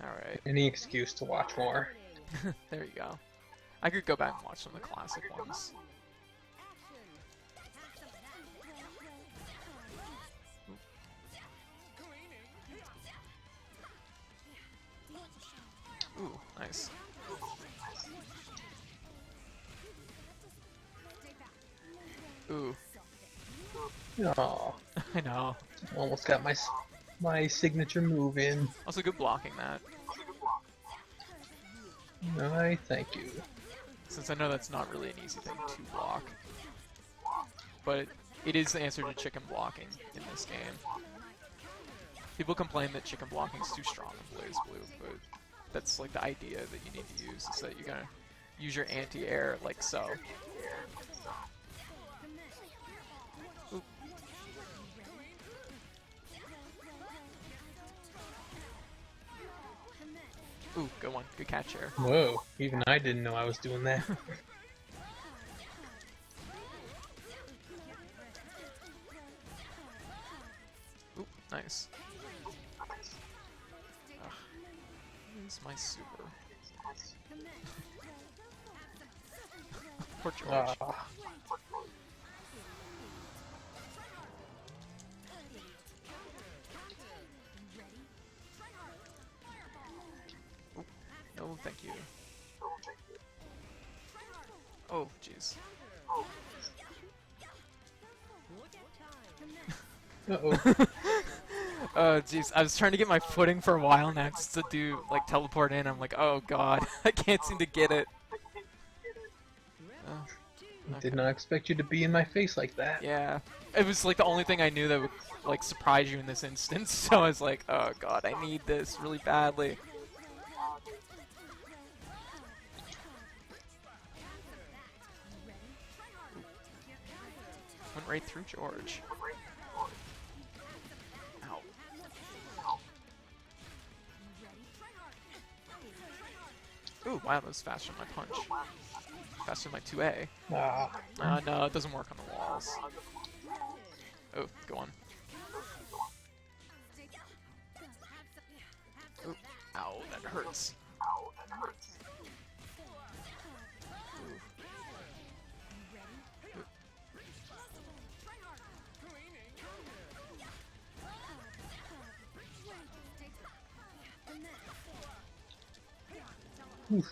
Alright. Any excuse to watch more. There you go. I could go back and watch some of the classic ones. Ooh, nice. Ooh. Oh, I know. almost got my signature move in. Also good blocking that. I thank you. Since I know that's not really an easy thing to block. But it is the answer to chicken blocking in this game. People complain that chicken blocking is too strong in BlazBlue, but that's like the idea that you need to use, is that you're gonna use your anti-air like so. Oop. Ooh, good one. Good catch here. Whoa, even I didn't know I was doing that. Ooh, nice. Ugh. Where's my super? Poor George. Ooh, no, thank you. Oh, jeez. Uh-oh. Jeez, I was trying to get my footing for a while now just to do, like, teleport in. I'm like, oh god, I can't seem to get it. I did not expect you to be in my face like that. Yeah, it was like the only thing I knew that would, like, surprise you in this instance, so I was like, oh god, I need this really badly. Went right through George. Ow. Ooh, wow, that was faster than my punch. Faster than my 2A. No, it doesn't work on the walls. Oh, go on. Ooh, ow, that hurts. Ooh.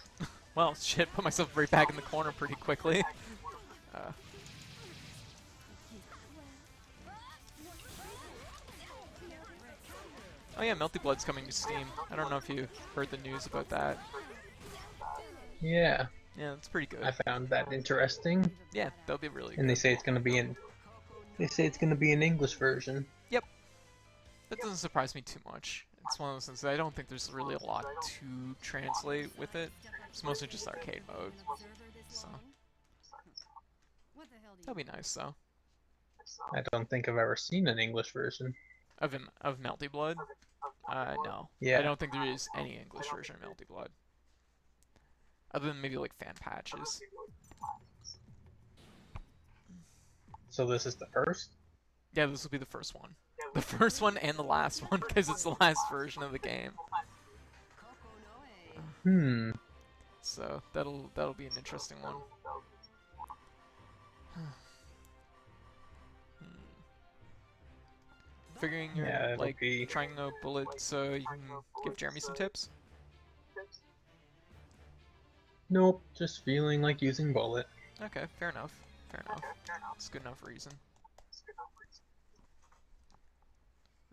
Well, shit, put myself right back in the corner pretty quickly. Oh yeah, Melty Blood's coming to Steam. I don't know if you heard the news about that. Yeah, Yeah, it's pretty good. I found that interesting. Yeah, that'll be really And good. they say it's gonna be in. They say it's gonna be an English version. Yep. That doesn't surprise me too much. It's one of those things that I don't think there's really a lot to translate with it. It's mostly just arcade mode. So that'll be nice though. I don't think I've ever seen an English version. Of Melty Blood? No. Yeah. I don't think there is any English version of Melty Blood. Other than maybe like fan patches. So this is the first? Yeah, this will be the first one. The first one and the last one, because it's the last version of the game. So that'll be an interesting one. Figuring you're like trying a bullet so you can give Jeremy some tips? Nope, just feeling like using bullet. Okay, fair enough. Fair enough. It's a good enough reason.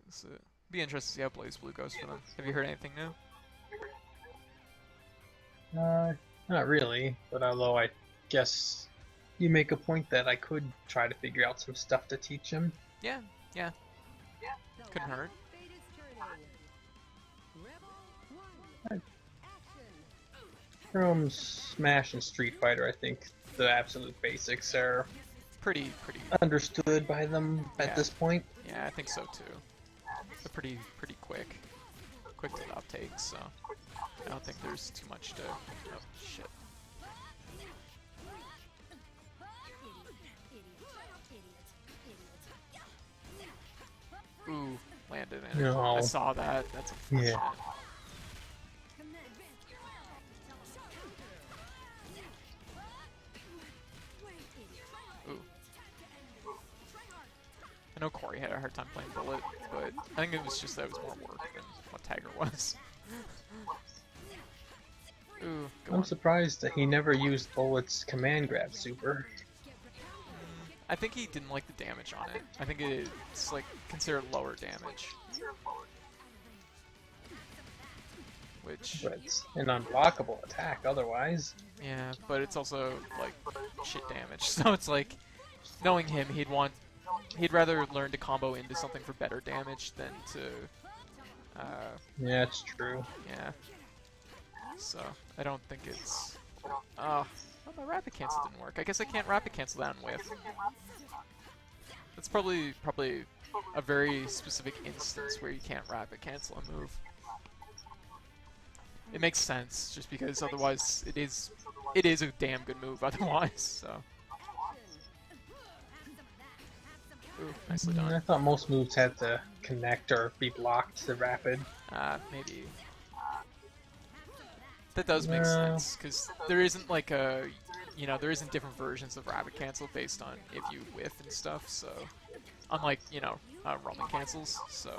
So, be interested to see how BlazBlue goes for them. Have you heard anything new? Not really, but although I guess you make a point that I could try to figure out some stuff to teach him. Yeah, yeah. Couldn't hurt. From Smash and Street Fighter, I think the absolute basics are Pretty understood by them at this point. Yeah, I think so too. They're pretty quick to the uptake, so I don't think there's too much to. Oh shit. Ooh, landed in it. No. I saw that. That's unfortunate. I know Corey had a hard time playing Bullet, but I think it was just that it was more work than what Tiger was. Ooh, go I'm on. surprised that he never used Bullet's command grab super. I think he didn't like the damage on it. I think it's like considered lower damage. Which, But it's an unblockable attack otherwise. yeah, but it's also like shit damage. So it's like, knowing him, he'd rather learn to combo into something for better damage than to, Yeah, it's true. yeah. So I don't think it's. Oh, my rapid cancel didn't work. I guess I can't rapid cancel that and whiff. That's probably a very specific instance where you can't rapid cancel a move. It makes sense, just because otherwise it is a damn good move otherwise. So. Ooh, nicely done. I thought most moves had to connect or be blocked to rapid. Maybe. That does make No. sense, because there isn't like a, there isn't different versions of rapid cancel based on if you whiff and stuff, so, unlike, roaming cancels, so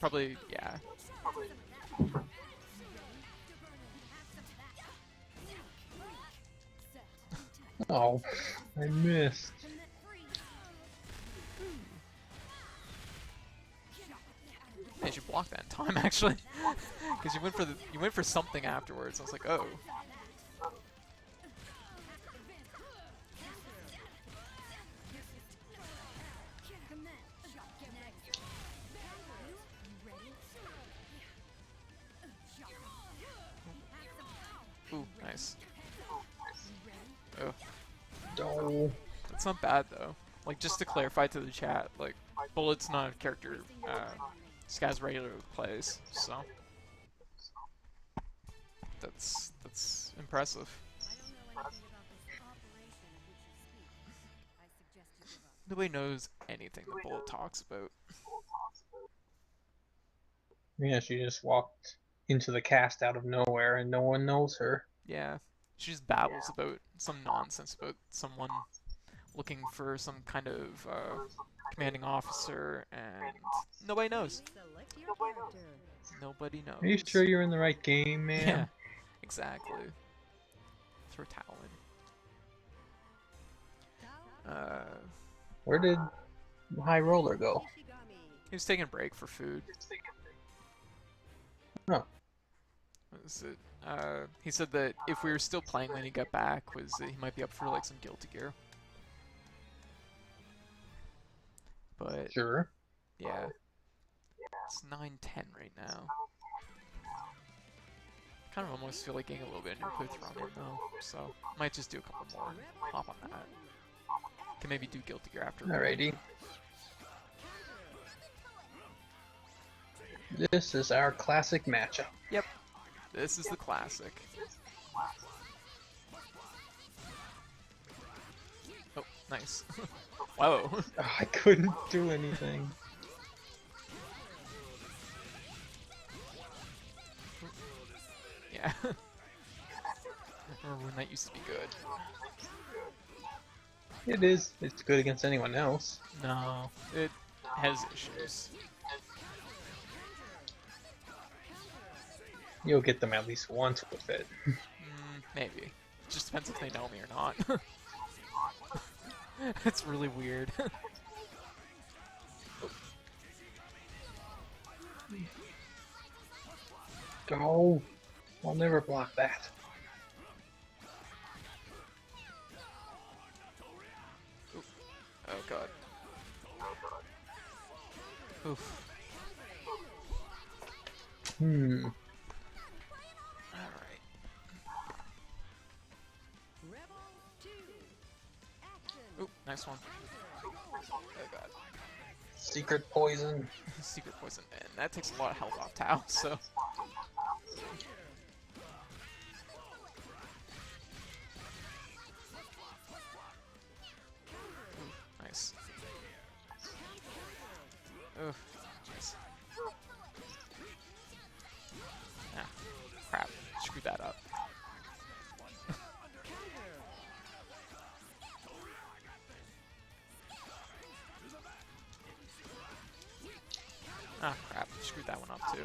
probably, yeah. Oh, I missed. I should block that in time, actually, because you went for something afterwards. I was like, oh. Ooh, nice. Oh, Oh. that's not bad though. Like, just to clarify to the chat, like, Bullet's not a character Skaz regularly plays, so that's impressive. Nobody knows anything that Bullet talks about. Yeah, she just walked into the cast out of nowhere and no one knows her. Yeah, she just babbles about some nonsense about someone looking for some kind of commanding officer, and nobody knows. Nobody knows. Are you sure you're in the right game, man? Yeah, exactly. Throw a towel in. Where did High Roller go? He was taking a break for food. Oh. What was it? He said that if we were still playing when he got back, was that he might be up for like some Guilty Gear. But Sure. yeah, it's 9:10 right now. Kind of almost feel like getting a little bit of nuclear thrown in though, so might just do a couple more. Hop on that. Can maybe do Guilty Gear after. Alrighty. This is our classic matchup. Yep, this is the classic. Oh, nice. Whoa. Oh, I couldn't do anything. Yeah. Remember when that used to be good? It is. It's good against anyone else. No, it has issues. You'll get them at least once with it. Maybe. Just depends if they know me or not. It's really weird. Go. I'll never block that. Oh god. Oof. Alright. Ooh, nice one. Oh god. Secret poison. Secret poison, and that takes a lot of health off Tao, so. Ooh, nice. Ugh, jeez. Ah, crap. Screwed that up. Ah, crap. Screwed that one up, too.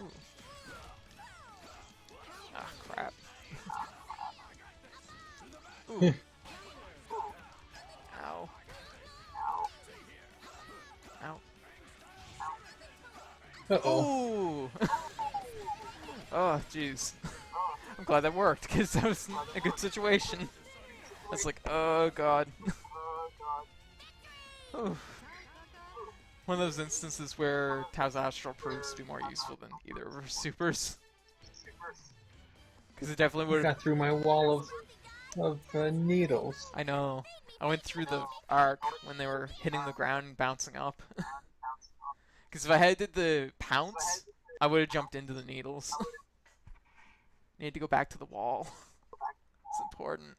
Ooh. Ah, crap. Ooh. Ow. Ow. Uh-oh. Ooh! Oh, jeez. I'm glad that worked, because that was a good situation. I was like, oh god. One of those instances where Tao's Astral proves to be more useful than either of her supers. Because it definitely would have... Got through my wall of needles. I know. I went through the arc when they were hitting the ground and bouncing up. Because if I had did the pounce, I would have jumped into the needles. Need to go back to the wall. It's important.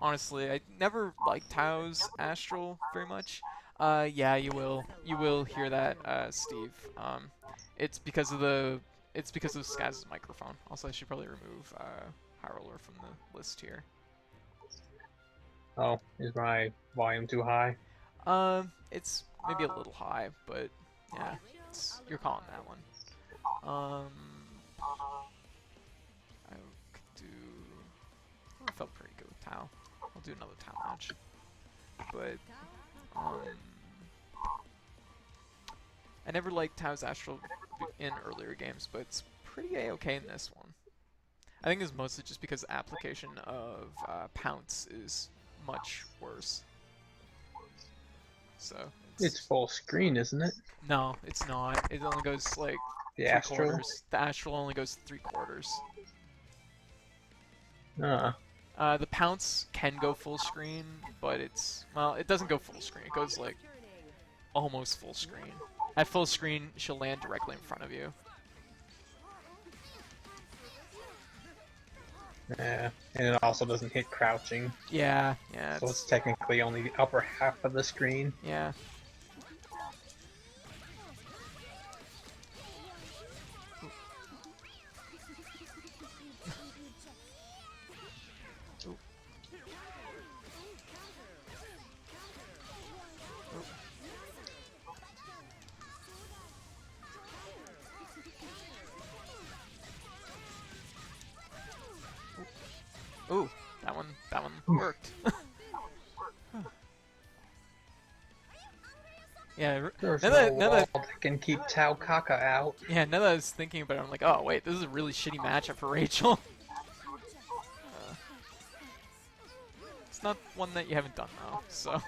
Honestly, I never liked Tao's Astral very much. Yeah, you will. You will hear that, Steve. It's because of the... It's because of Skaz's microphone. Also, I should probably remove High Roller from the list here. Oh, is my volume too high? It's maybe a little high, but yeah, you're calling that one. I could do... I felt pretty good with Tao. I'll do another Tao match. But, I never liked Tao's Astral in earlier games, but it's pretty A-okay in this one. I think it's mostly just because the application of Pounce is much worse. So, It's full screen, isn't it? No, it's not. It only goes like The 3/4. Astral? The Astral only goes 3/4. The Pounce can go full screen, but it's... Well, it doesn't go full screen. It goes like almost full screen. At full screen, she'll land directly in front of you. Yeah, and it also doesn't hit crouching. Yeah, yeah. So it's technically only the upper half of the screen. Yeah. Ooh, that one worked. Yeah, There's now no that wall that can keep Tao Kaka out. yeah, now that I was thinking about it, I'm like, oh wait, this is a really shitty matchup for Rachel. It's not one that you haven't done though, so.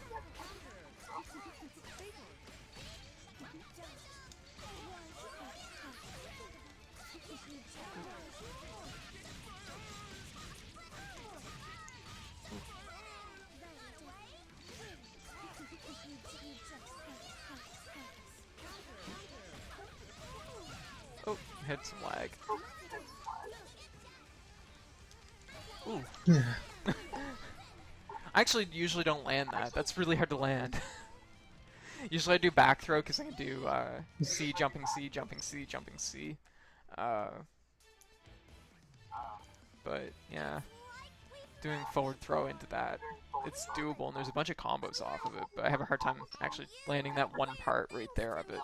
Oh, had some lag. Ooh. I actually usually don't land that. That's really hard to land. Usually I do back throw because I can do C, jumping C, jumping C, jumping C. But yeah, doing forward throw into that, it's doable and there's a bunch of combos off of it, but I have a hard time actually landing that one part right there of it.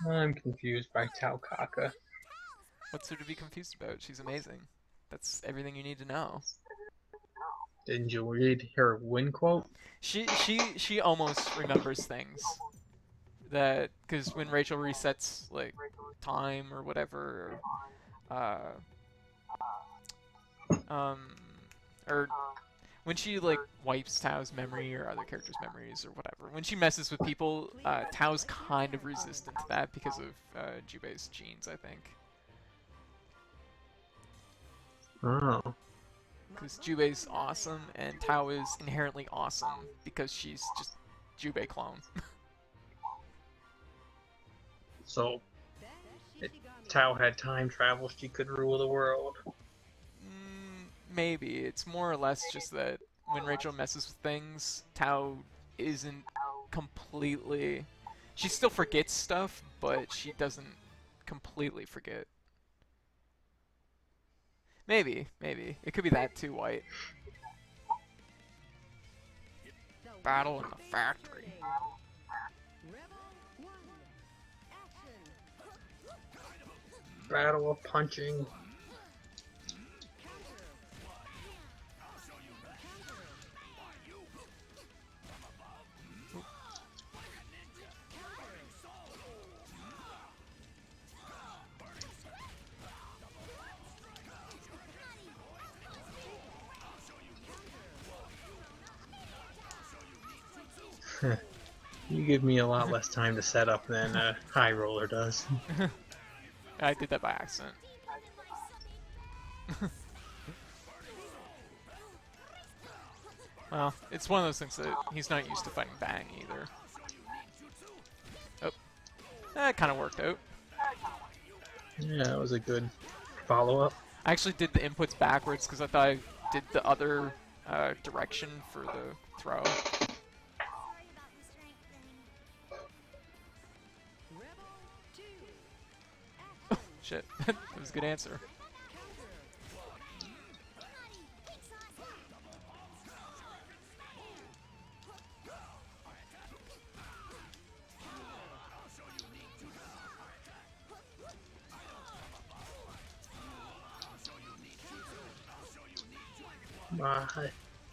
I'm confused by Tao Kaka. What's there to be confused about? She's amazing. That's everything you need to know. Didn't you read her win quote? She almost remembers things. That because when Rachel resets like time or whatever, or when she like wipes Tao's memory or other characters' memories or whatever, when she messes with people, Tao's kind of resistant to that because of Jubei's genes, I think. Oh. Because Jubei's awesome and Tao is inherently awesome because she's just Jubei clone. So, if Tao had time travel, she could rule the world. Maybe. It's more or less just that when Rachel messes with things, Tao isn't completely... She still forgets stuff, but she doesn't completely forget. Maybe, maybe. It could be that too, White. Battle in the factory. Battle of punching. You give me a lot less time to set up than High Roller does. I did that by accident. Well, it's one of those things that he's not used to fighting Bang either. Oh. That kind of worked out. Yeah, that was a good follow-up. I actually did the inputs backwards because I thought I did the other direction for the throw. Oh, shit. That was a good answer.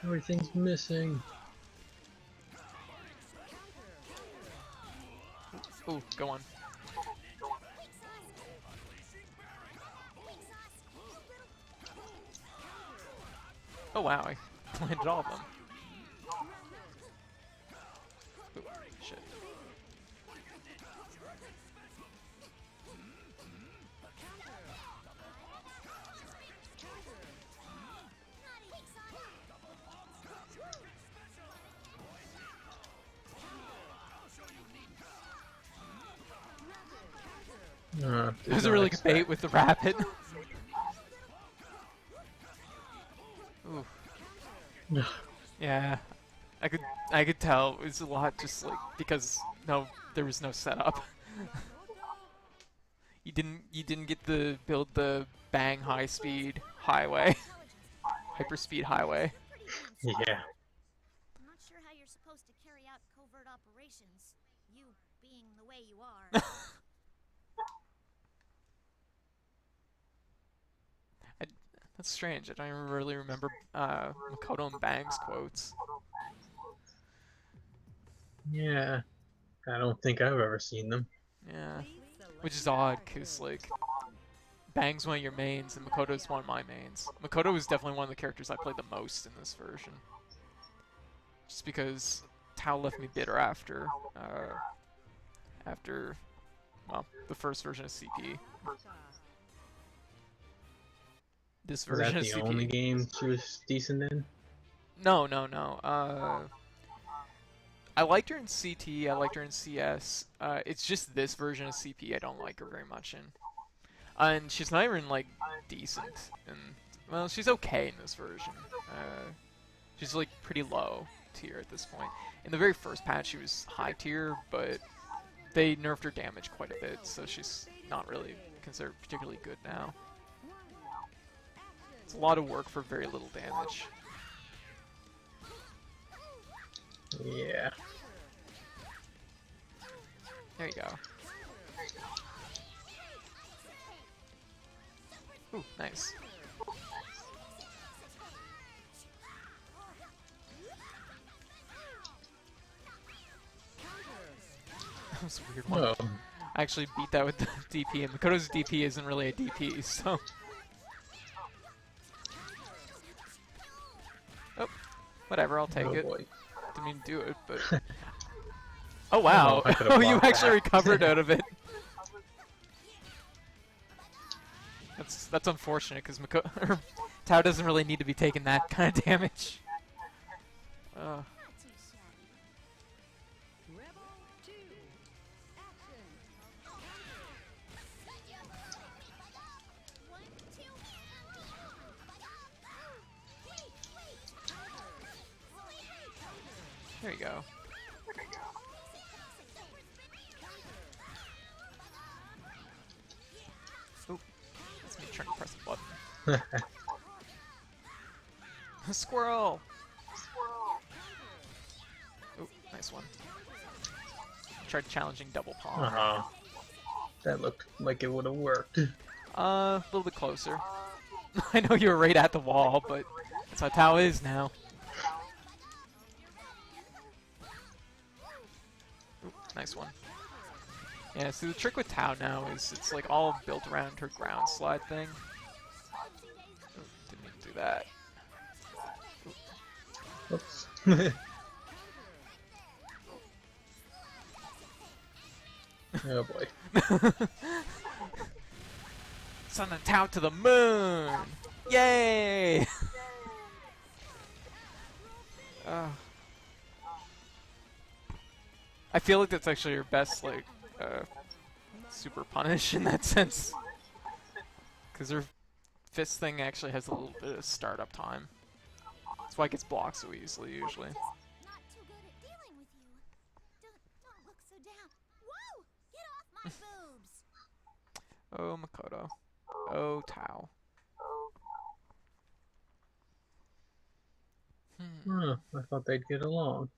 Everything's missing. Ooh, go on. Oh wow, I landed all of them. Ooh, shit. That was a really good bait with the rapid. Ooh. Yeah, I could tell it was a lot just like because there was no setup. you didn't get the build the Bang high speed highway, hyperspeed highway. Yeah. I'm not sure how you're supposed to carry out covert operations, you being the way you are. That's strange. I don't even really remember Makoto and Bang's quotes. Yeah. I don't think I've ever seen them. Yeah, which is odd because like Bang's one of your mains and Makoto's one of my mains. Makoto was definitely one of the characters I played the most in this version, just because Tao left me bitter after well the first version of CP. This Was version that of the CP. only game she was decent in? No. I liked her in CT. I liked her in CS. It's just this version of CP I don't like her very much in. And she's not even like decent. And well, she's okay in this version. She's like pretty low tier at this point. In the very first patch, she was high tier, but they nerfed her damage quite a bit, so she's not really considered particularly good now. It's a lot of work for very little damage. Yeah. There you go. Ooh, nice. That was a weird one. Oh. I actually beat that with the DP, and Makoto's DP isn't really a DP, so... Oh, whatever, I'll take it. Boy. Didn't mean to do it, but... Oh wow! I could've Oh, you blocked actually that. recovered out of it. That's unfortunate because Tao doesn't really need to be taking that kind of damage. Not too shabby. There you go. Oop. That's me trying to press a button. Squirrel! Ooh, nice one. Tried challenging double palm. That looked like it would have worked. A little bit closer. I know you were right at the wall, but that's how Tao is now. Ooh, nice one. Yeah, so the trick with Tao now is it's like all built around her ground slide thing. Ooh, didn't mean to do that. Oops. Oh boy. Send the Tao to the moon! Yay! I feel like that's actually your best, like, super punish in that sense. Because her fist thing actually has a little bit of startup time. That's why it gets blocked so easily, usually. Not too good at dealing with you. Don't look so down. Whoa! Get off my boobs! Oh, Makoto. Oh, Tao. I thought they'd get along.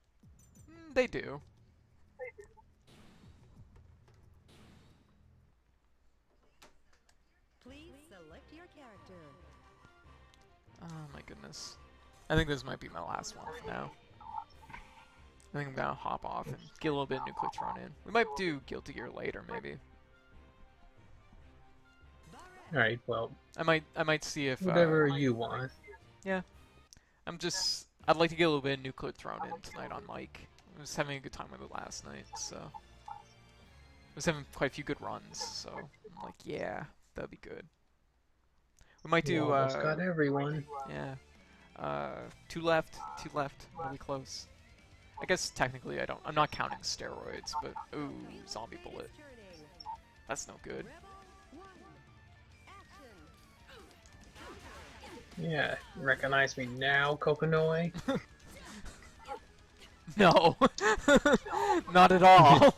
They do. Please select your character. Oh my goodness. I think this might be my last one for now. I think I'm gonna hop off and get a little bit of nuclear thrown in. We might do Guilty Gear later, maybe. Alright, well, I might see if whatever you want. yeah. I'd like to get a little bit of nuclear thrown in tonight on mic. I was having a good time with it last night, so I was having quite a few good runs, so I'm like, yeah, that'd be good. We might do You almost got everyone. yeah. Two left, really close. I guess technically I'm not counting steroids, but ooh, zombie bullet. That's no good. Yeah, recognize me now, Kokonoi? No, not at all.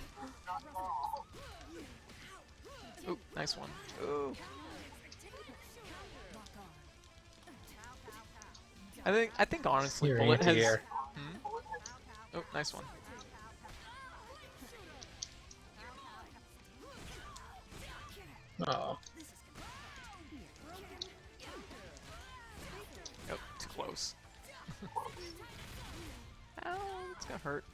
Ooh, nice one. Ooh. I think honestly, You're bullet has. anti-air. Oh, nice one. Oh. Oh, too close. Ow, it's gonna hurt.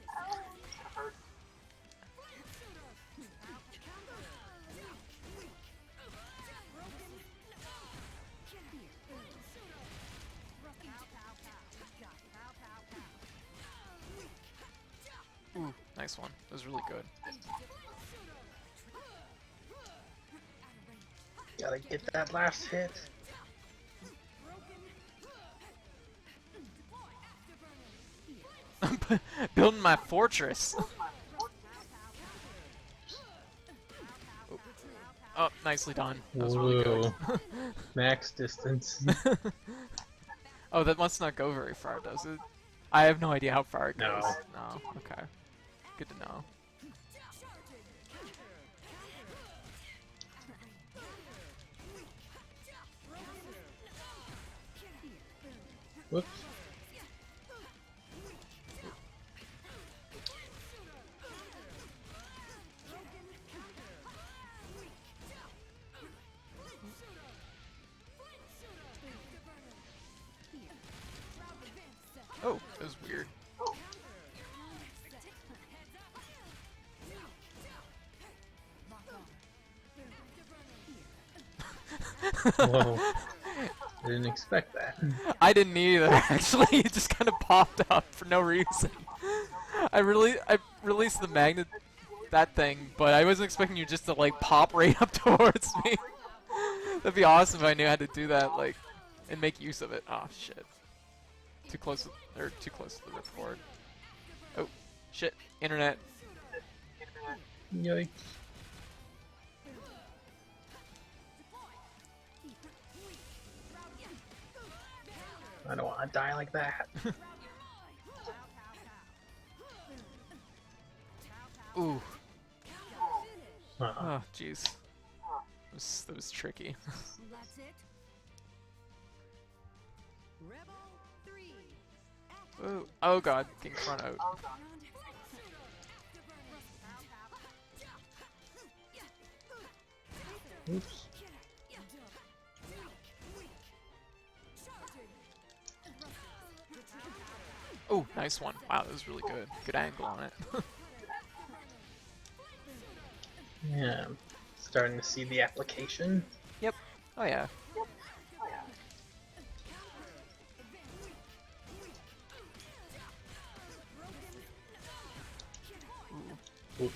Ooh, nice one. That was really good. Gotta get that last hit. I'm building my fortress. Oh, nicely done. That was really good. Max distance. Oh, that must not go very far, does it? I have no idea how far it goes. No. No. Okay. Good to know. Whoops. Oh, that was weird. Whoa. I didn't expect that. I didn't either, actually. It just kind of popped up for no reason. I released the magnet, that thing, but I wasn't expecting you just to, like, pop right up towards me. That'd be awesome if I knew how to do that, like, and make use of it. Oh, shit. Too close to the ripcord. Oh, shit. Internet. Yikes. I don't want to die like that. Ooh. Uh-uh. Oh, jeez. That was tricky. That's it. Rebel 3. Ooh. Oh god, getting thrown out. Oops. Oh, nice one. Wow, that was really good. Good angle on it. Yeah, I'm starting to see the application. Yep. Oh yeah. Ooh.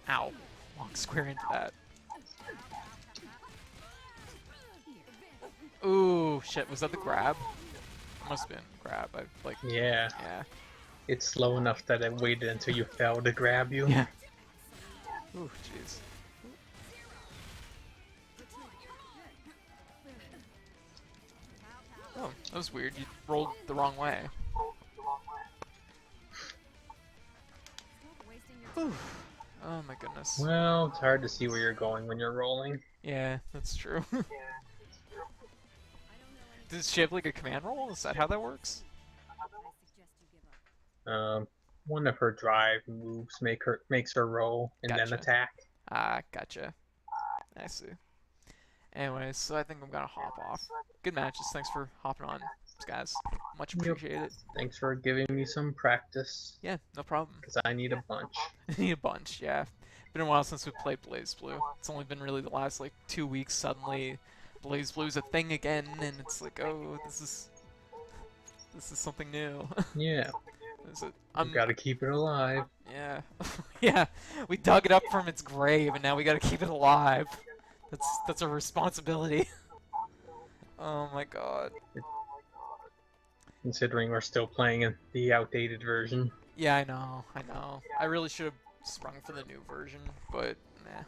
Ow. Walk square into that. Ooh, shit. Was that the grab? Must have been grab. I like. Yeah, Yeah. it's slow enough that it waited until you fell to grab you. Yeah. Ooh, jeez. Oh, that was weird. You rolled the wrong way. Whew. Oh my goodness. Well, it's hard to see where you're going when you're rolling. Yeah, that's true. Does she have like a command roll? Is that how that works? One of her drive moves makes her roll and then Gotcha. attack. Ah, gotcha. I see. Anyways, so I think I'm gonna hop off. Good matches. Thanks for hopping on, Skaz. Much Yep. appreciated. Thanks for giving me some practice, Yeah, no problem. because I need a bunch. Need a bunch, yeah. Been a while since we played Blaze Blue. It's only been really the last like 2 weeks. Suddenly, Blaze Blue's a thing again, and it's like, oh, this is something new. Yeah, Is it? you gotta keep it alive. Yeah, yeah. We dug it up from its grave, and now we gotta keep it alive. That's a responsibility. Oh my god. Considering we're still playing in the outdated version. Yeah, I know. I really should have sprung for the new version, but nah.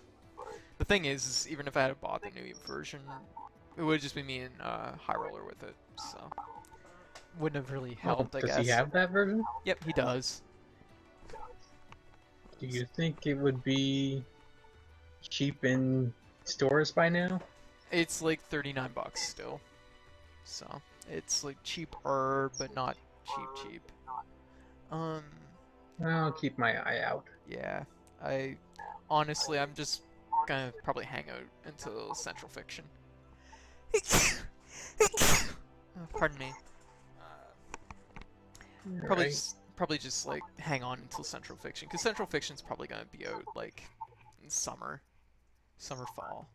The thing is even if I had bought the new version, it would just be me and High Roller with it, so wouldn't have really helped. I guess. Does he have that version? Yep, he does. Do you think it would be cheap in stores by now? It's like $39 still, so it's like cheaper, but not cheap. I'll keep my eye out. Yeah, I'm just gonna probably hang out until Central Fiction. Pardon me. Probably just like hang on until Central Fiction, because Central Fiction's probably gonna be out like in summer, fall.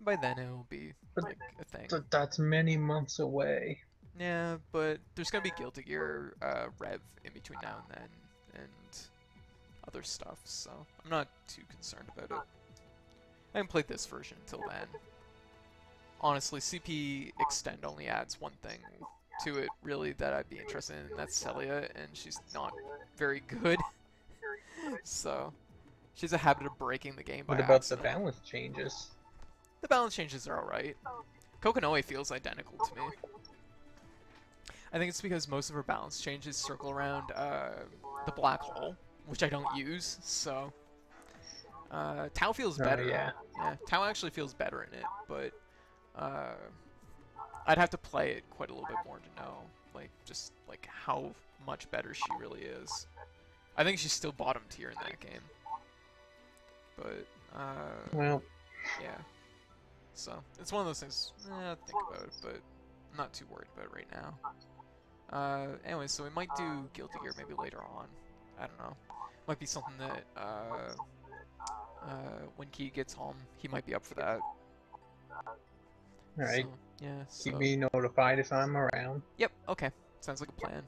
By then it'll be like a thing. But that's many months away. Yeah, but there's gonna be Guilty Gear Rev in between now and then, and other stuff, so I'm not too concerned about it. I haven't played this version until then. Honestly, CP Extend only adds one thing to it, really, that I'd be interested in, and that's Celia, and she's not very good. So, she has a habit of breaking the game by What about accident. the balance changes? The balance changes are alright. Kokonoe feels identical to me. I think it's because most of her balance changes circle around the black hole, which I don't use, so... Tau feels better. Yeah. Yeah, Tau actually feels better in it, but I'd have to play it quite a little bit more to know, like, just like how much better she really is. I think she's still bottom tier in that game, but Well, yeah. So it's one of those things. Think about it, but I'm not too worried about it right now. Anyway, so we might do Guilty Gear maybe later on. I don't know. Might be something that when Key gets home, he might be up for that. alright. So, yeah. So. Keep me notified if I'm around. Yep. Okay. Sounds like a plan.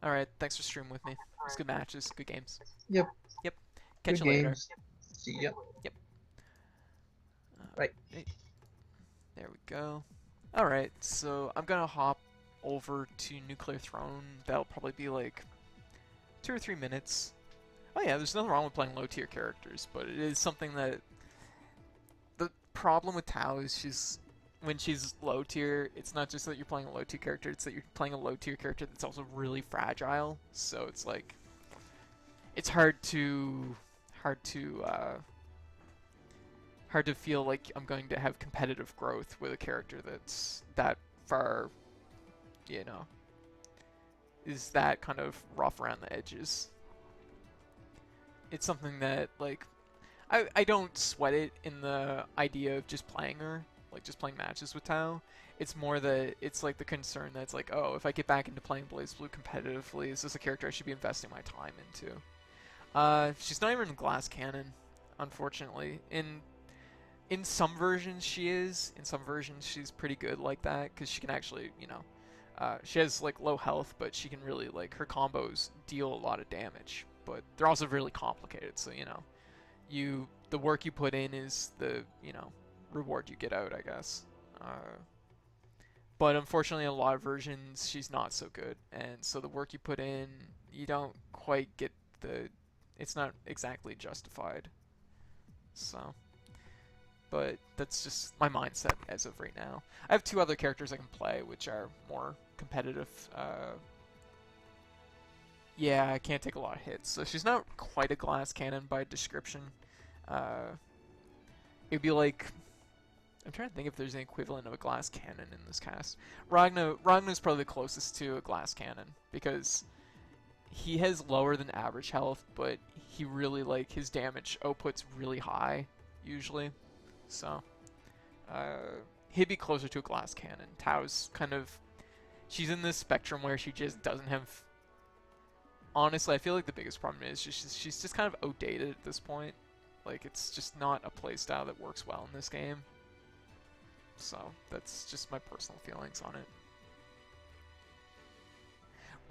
All right. Thanks for streaming with me. It was good matches, good games. Yep. Yep. Catch Good you later. games. See ya. Yep. Right. There we go. All right. So I'm gonna hop over to Nuclear Throne. That'll probably be like 2 or 3 minutes. Oh yeah, there's nothing wrong with playing low tier characters, but it is something that the problem with Tao is when she's low tier, it's not just that you're playing a low tier character, it's that you're playing a low tier character that's also really fragile. So it's like hard to feel like I'm going to have competitive growth with a character that's that far, you know, is that kind of rough around the edges. It's something that, like, I don't sweat it in the idea of just playing her, like just playing matches with Tao. It's more that it's like the concern that's like, oh, if I get back into playing BlazBlue competitively, is this a character I should be investing my time into? She's not even in Glass Cannon, unfortunately. In some versions she is. In some versions she's pretty good like that, because she can actually, you know, she has like low health, but she can really, like, her combos deal a lot of damage. But they're also really complicated, so, you know, the work you put in is the, you know, reward you get out, I guess. But unfortunately, in a lot of versions, she's not so good, and so the work you put in, you don't quite get the... It's not exactly justified. So... But that's just my mindset as of right now. I have 2 other characters I can play, which are more competitive. Yeah, I can't take a lot of hits, so she's not quite a glass cannon by description. It'd be like... I'm trying to think if there's an equivalent of a glass cannon in this cast. Ragna's probably the closest to a glass cannon, because he has lower than average health, but he really, like, his damage output's really high, usually. So, he'd be closer to a glass cannon. Tao's kind of... She's in this spectrum where she just doesn't have... Honestly, I feel like the biggest problem is she's just kind of outdated at this point. Like, it's just not a playstyle that works well in this game. So, that's just my personal feelings on it.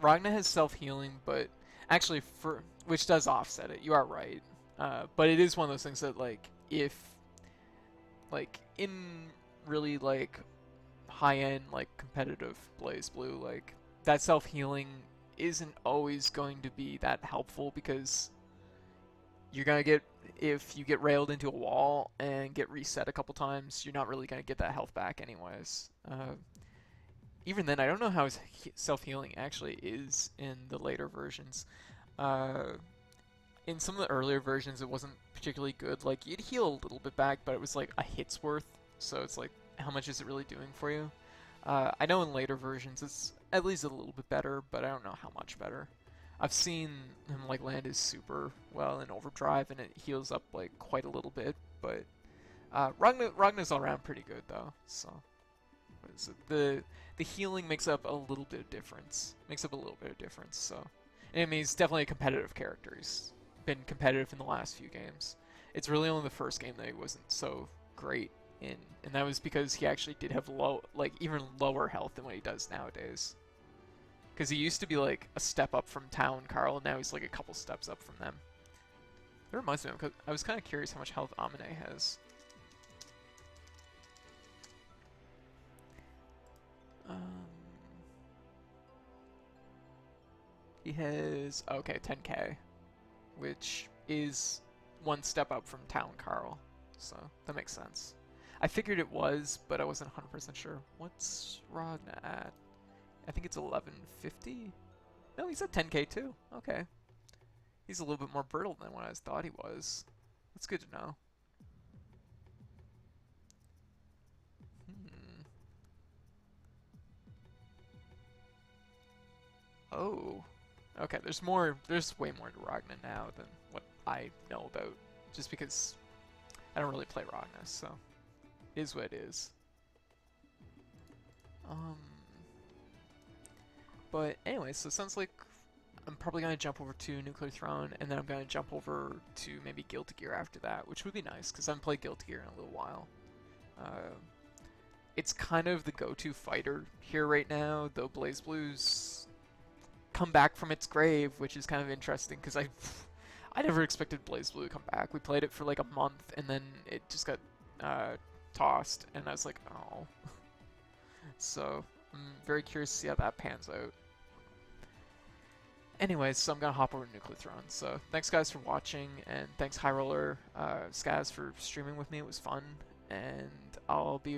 Ragna has self-healing, but actually, which does offset it. You are right. But it is one of those things that, like, if, like, in really, like, high-end, like, competitive BlazBlue, like, that self-healing isn't always going to be that helpful, because you're going to get, if you get railed into a wall and get reset a couple times, you're not really going to get that health back anyways. Even then, I don't know how self-healing actually is in the later versions. In some of the earlier versions, it wasn't particularly good. Like, you'd heal a little bit back, but it was like a hit's worth, so it's like, how much is it really doing for you? I know in later versions it's at least a little bit better, but I don't know how much better. I've seen him, like, land his super well in Overdrive, and it heals up, like, quite a little bit, but Ragna's all around pretty good, though, so... What is it? The healing makes up a little bit of difference. So... And I mean, he's definitely a competitive character. He's been competitive in the last few games. It's really only the first game that he wasn't so great in, and that was because he actually did have even lower health than what he does nowadays. Because he used to be, like, a step up from Tao and Carl, and now he's, like, a couple steps up from them. That reminds me, because I was kind of curious how much health Amine has. He has, okay, 10k, which is 1 step up from Tao and Carl, so that makes sense. I figured it was, but I wasn't 100% sure. What's Ragna at? I think it's 1150? No, he's at 10k too. Okay. He's a little bit more brittle than what I thought he was. That's good to know. Oh. Okay, there's way more to Ragna now than what I know about. Just because I don't really play Ragna, so it is what it is. But anyway, so it sounds like I'm probably going to jump over to Nuclear Throne, and then I'm going to jump over to maybe Guilty Gear after that, which would be nice, because I haven't played Guilty Gear in a little while. It's kind of the go-to fighter here right now, though BlazBlue's come back from its grave, which is kind of interesting, because I never expected BlazBlue to come back. We played it for like a month, and then it just got tossed, and I was like, oh. So, I'm very curious to see how that pans out. Anyways, so I'm going to hop over to Nuclear Throne. So, thanks guys for watching, and thanks High Roller, Skaz for streaming with me. It was fun, and I'll be